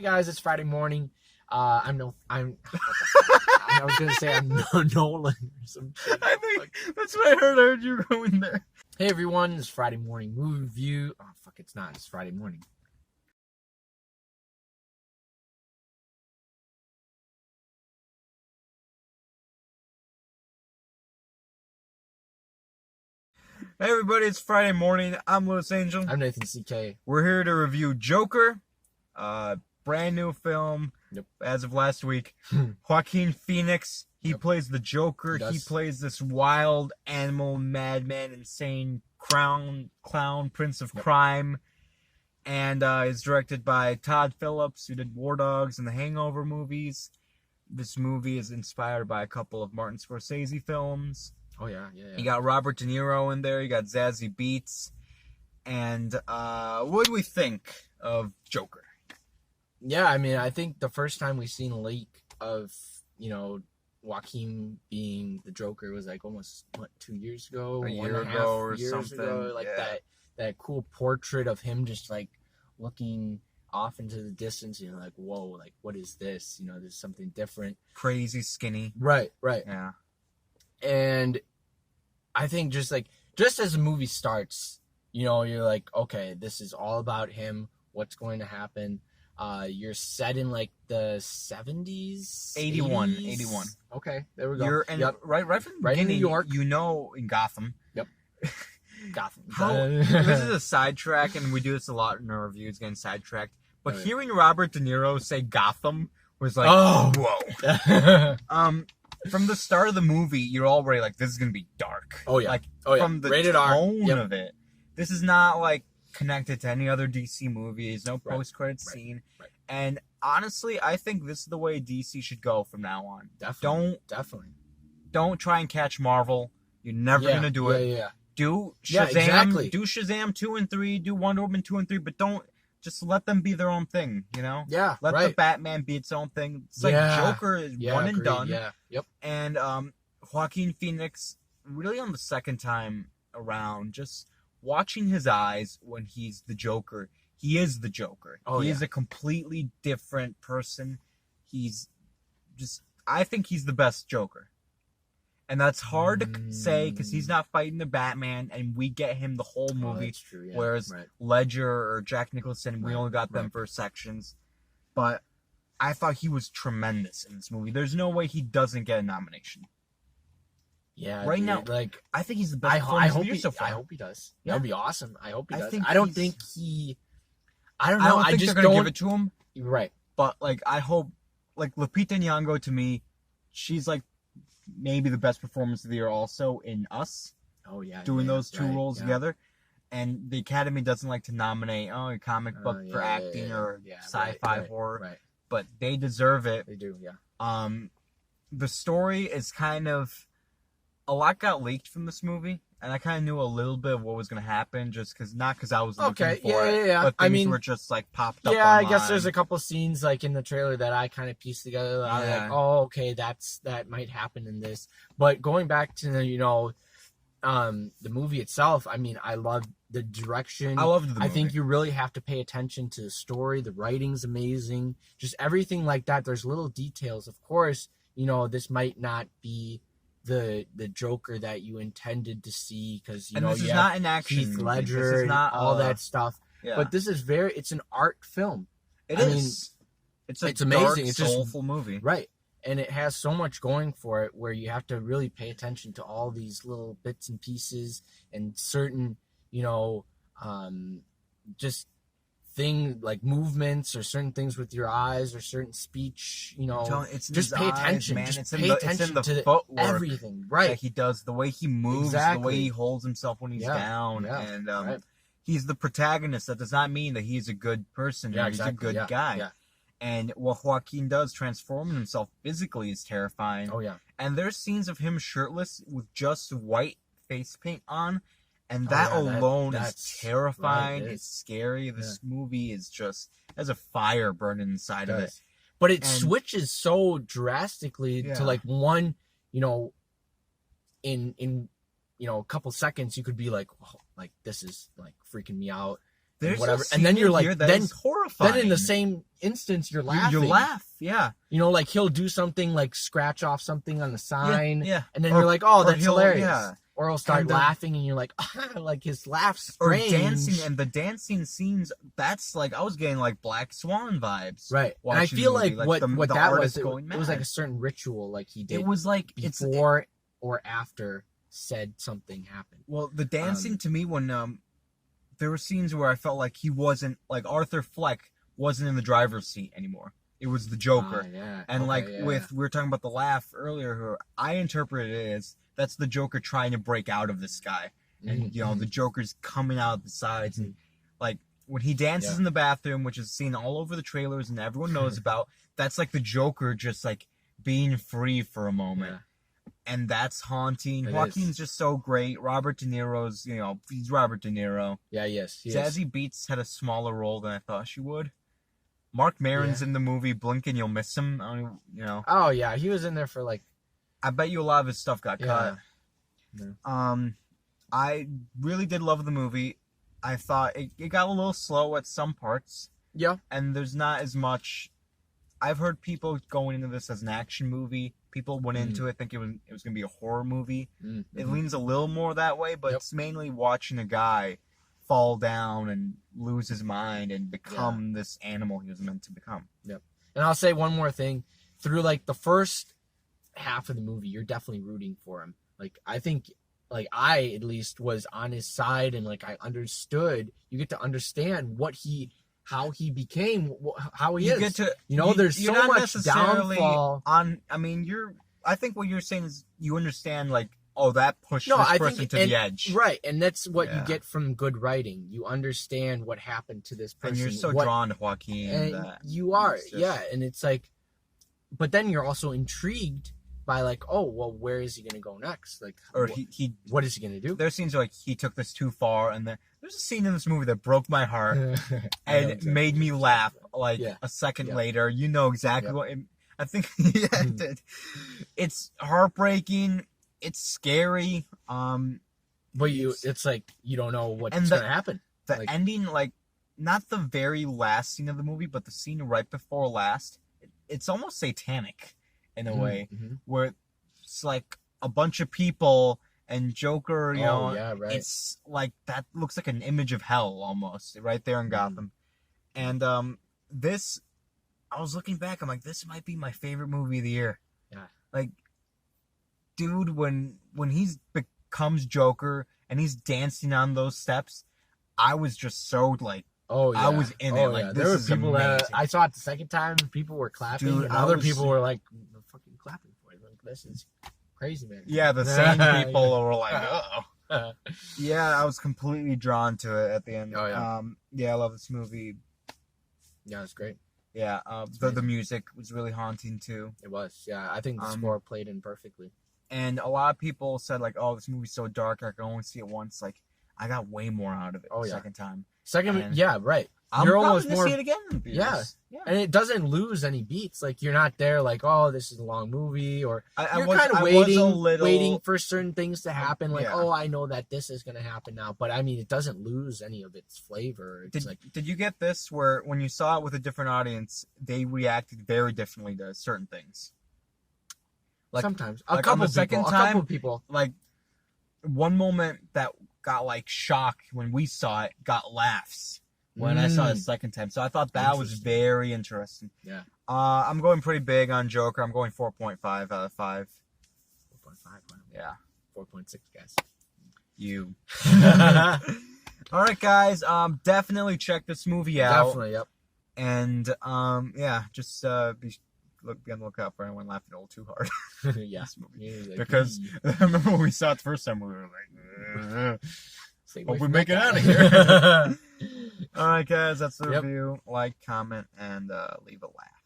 Hey guys, it's Friday morning. I was gonna say I'm Nolan or some shit. I think that's what I heard. I heard you were going there. Hey everyone, it's Friday morning movie review. Oh fuck, it's not. It's Friday morning. Hey everybody, it's Friday morning. I'm Louis Angel. I'm Nathan CK. We're here to review Joker, brand new film. Yep. As of last week, Joaquin Phoenix. He plays the Joker. He plays this wild animal, madman, insane clown, prince of crime, and is directed by Todd Phillips, who did War Dogs and the Hangover movies. This movie is inspired by a couple of Martin Scorsese films. Oh yeah. You got Robert De Niro in there. You got Zazie Beetz. And what do we think of Joker? Yeah, I mean, I think the first time we seen a leak of, Joaquin being the Joker was like almost 2 years ago, a year ago or something. Like that cool portrait of him just like looking off into the distance. You're like, whoa, like what is this? There's something different. Crazy skinny. Right. Yeah. And I think just as the movie starts, you're like, okay, this is all about him. What's going to happen? You're set in like the 70s, 81. Okay, there we go. You're in, right from the beginning, in New York. In Gotham. Yep. Gotham. This is a sidetrack, and we do this a lot in our reviews, getting sidetracked. But hearing Robert De Niro say Gotham was like, whoa. From the start of the movie, you're already like, this is gonna be dark. Oh yeah. From the Rated tone R. of it, this is not like connected to any other DC movies. No post-credit scene. Right. And honestly, I think this is the way DC should go from now on. Definitely. Don't try and catch Marvel. You're never gonna do it. Yeah. Do Shazam. Yeah, exactly. Do Shazam 2 and 3. Do Wonder Woman 2 and 3. But don't just let them be their own thing. Yeah. Let the Batman be its own thing. It's like Joker is one and done. Yeah. Yep. And Joaquin Phoenix, really on the second time around, just watching his eyes when he's the Joker. He is the Joker. He is a completely different person. I think he's the best Joker. And that's hard to say because he's not fighting the Batman, and we get him the whole movie. That's true, yeah. Whereas Ledger or Jack Nicholson, we only got them for sections. But I thought he was tremendous in this movie. There's no way he doesn't get a nomination. Yeah, right now, I think he's the best. I hope he does. Yeah. That'd be awesome. I hope he does. I don't think they're gonna give it to him. Right. But I hope Lupita Nyong'o, to me, she's maybe the best performance of the year also in Us. Oh yeah. Doing those two roles together. And the Academy doesn't like to nominate a comic book for acting or sci-fi horror. Right. But they deserve it. They do, yeah. The story is kind of, a lot got leaked from this movie, and I kind of knew a little bit of what was going to happen, just not because I was looking for it. Yeah. But things were just popped up. Yeah, online. I guess there's a couple scenes in the trailer that I kind of pieced together. I was like, oh, okay, that might happen in this. But going back to the movie itself, I mean, I love the direction. I loved the movie. I think you really have to pay attention to the story. The writing's amazing. Just everything like that. There's little details. Of course, this might not be the Joker that you intended to see because this is not an action Heath Ledger, this is not all that stuff. Yeah. But this is it's an art film. It's amazing. Dark, it's soulful movie, right? And it has so much going for it where you have to really pay attention to all these little bits and pieces and certain, just things like movements or certain things with your eyes or certain speech, just pay attention. Man. Just pay attention to footwork everything, right? That he does, the way he moves, the way he holds himself when he's down. Yeah. And he's the protagonist. That does not mean that he's a good person. Yeah, he's a good guy. Yeah. And what Joaquin does, transforming himself physically, is terrifying. Oh, yeah. And there's scenes of him shirtless with just white face paint on. And that alone is terrifying. It's scary. This movie is has a fire burning inside of it. But it switches so drastically to one, in a couple seconds, you could be like, oh, this is freaking me out. There's whatever, a scene and then you're in like, here that then is horrifying. Then in the same instance, you're laughing. You laugh, yeah. You know, like he'll do something like scratch off something on the sign, yeah. and then you're like, oh, that's hilarious. Yeah. Or he'll start laughing, and you're like, like his laugh's strange. Or dancing, and the dancing scenes, that's like, I was getting like Black Swan vibes. Right. And I feel like what the that was, it going mad. was like a certain ritual like he did. It was like, before or after said something happened. Well, the dancing to me, when there were scenes where I felt like he wasn't, like Arthur Fleck wasn't in the driver's seat anymore. It was the Joker. Yeah. And we were talking about the laugh earlier, I interpreted it as that's the Joker trying to break out of this guy. And, you know, the Joker's coming out the sides. And, like, when he dances in the bathroom, which is seen all over the trailers and everyone knows about, that's like the Joker just, like, being free for a moment. Yeah. And that's haunting. Joaquin's just so great. Robert De Niro's, you know, he's Robert De Niro. Yeah, yes. Zazie Beetz had a smaller role than I thought she would. Mark Maron's in the movie Blink and You'll Miss Him. I mean, you know. Oh, yeah. He was in there for, like... I bet you a lot of his stuff got cut. Yeah. I really did love the movie. I thought it got a little slow at some parts. Yeah. And there's not as much... I've heard people going into this as an action movie. People went into it thinking it was going to be a horror movie. It leans a little more that way, but it's mainly watching a guy fall down and lose his mind and become this animal he was meant to become. Yep. And I'll say one more thing. Through, like, the first half of the movie, you're definitely rooting for him. Like, I think, like, I, at least, was on his side, and, like, I understood. You get to understand how he became, how he is. There's so much downfall. I think what you're saying is you understand, like, oh, that pushed this person to the edge. Right, and that's what you get from good writing. You understand what happened to this person. And you're so drawn to Joaquin. And you are, and it's like, but then you're also intrigued by, like, oh, well, where is he going to go next? Like, or what is he going to do? There's scenes like he took this too far, and there's a scene in this movie that broke my heart and made me laugh. Like a second later, you know exactly what. I think it did. It's heartbreaking. It's scary. But it's like you don't know what's going to happen. The ending, like, not the very last scene of the movie, but the scene right before last. It's almost satanic in a way, where it's like a bunch of people and Joker, you know, it's like, that looks like an image of hell almost right there in Gotham. And this, I was looking back, I'm like, this might be my favorite movie of the year. Yeah. Like, dude, when he becomes Joker and he's dancing on those steps, I was just so, like, I was in it. Like, there were people that I saw it the second time, and people were clapping, and other people were like, fucking clapping for it. Like, this is crazy, man. Yeah, the same people were like, uh-oh. Yeah, I was completely drawn to it at the end. Oh, yeah. I love this movie. Yeah, it's great. Yeah, the music was really haunting, too. It was, yeah. I think the score played in perfectly. And a lot of people said, like, oh, this movie's so dark, I can only see it once. Like, I got way more out of it the second time. Right. You're almost more see it again. Yeah, and it doesn't lose any beats. Like, you're not there like, oh, this is a long movie, or you're kind of waiting for certain things to happen. Like, oh, I know that this is gonna happen now, but I mean, it doesn't lose any of its flavor. It's did you get this where when you saw it with a different audience, they reacted very differently to certain things? Like, sometimes a couple people. Like, one moment that got, like, shock when we saw it got laughs when I saw it the second time. So I thought that was very interesting. Yeah. I'm going pretty big on Joker. I'm going 4.5 out of 5. 4.5. Wow. Yeah. 4.6, guys. You. All right, guys. Definitely check this movie out. Definitely, yep. And just be on the lookout for anyone laughing a little too hard. Yeah. Like, because I remember when we saw it the first time, we were like, hope we make it out of here. All right, guys, that's the review. Like, comment, and leave a laugh.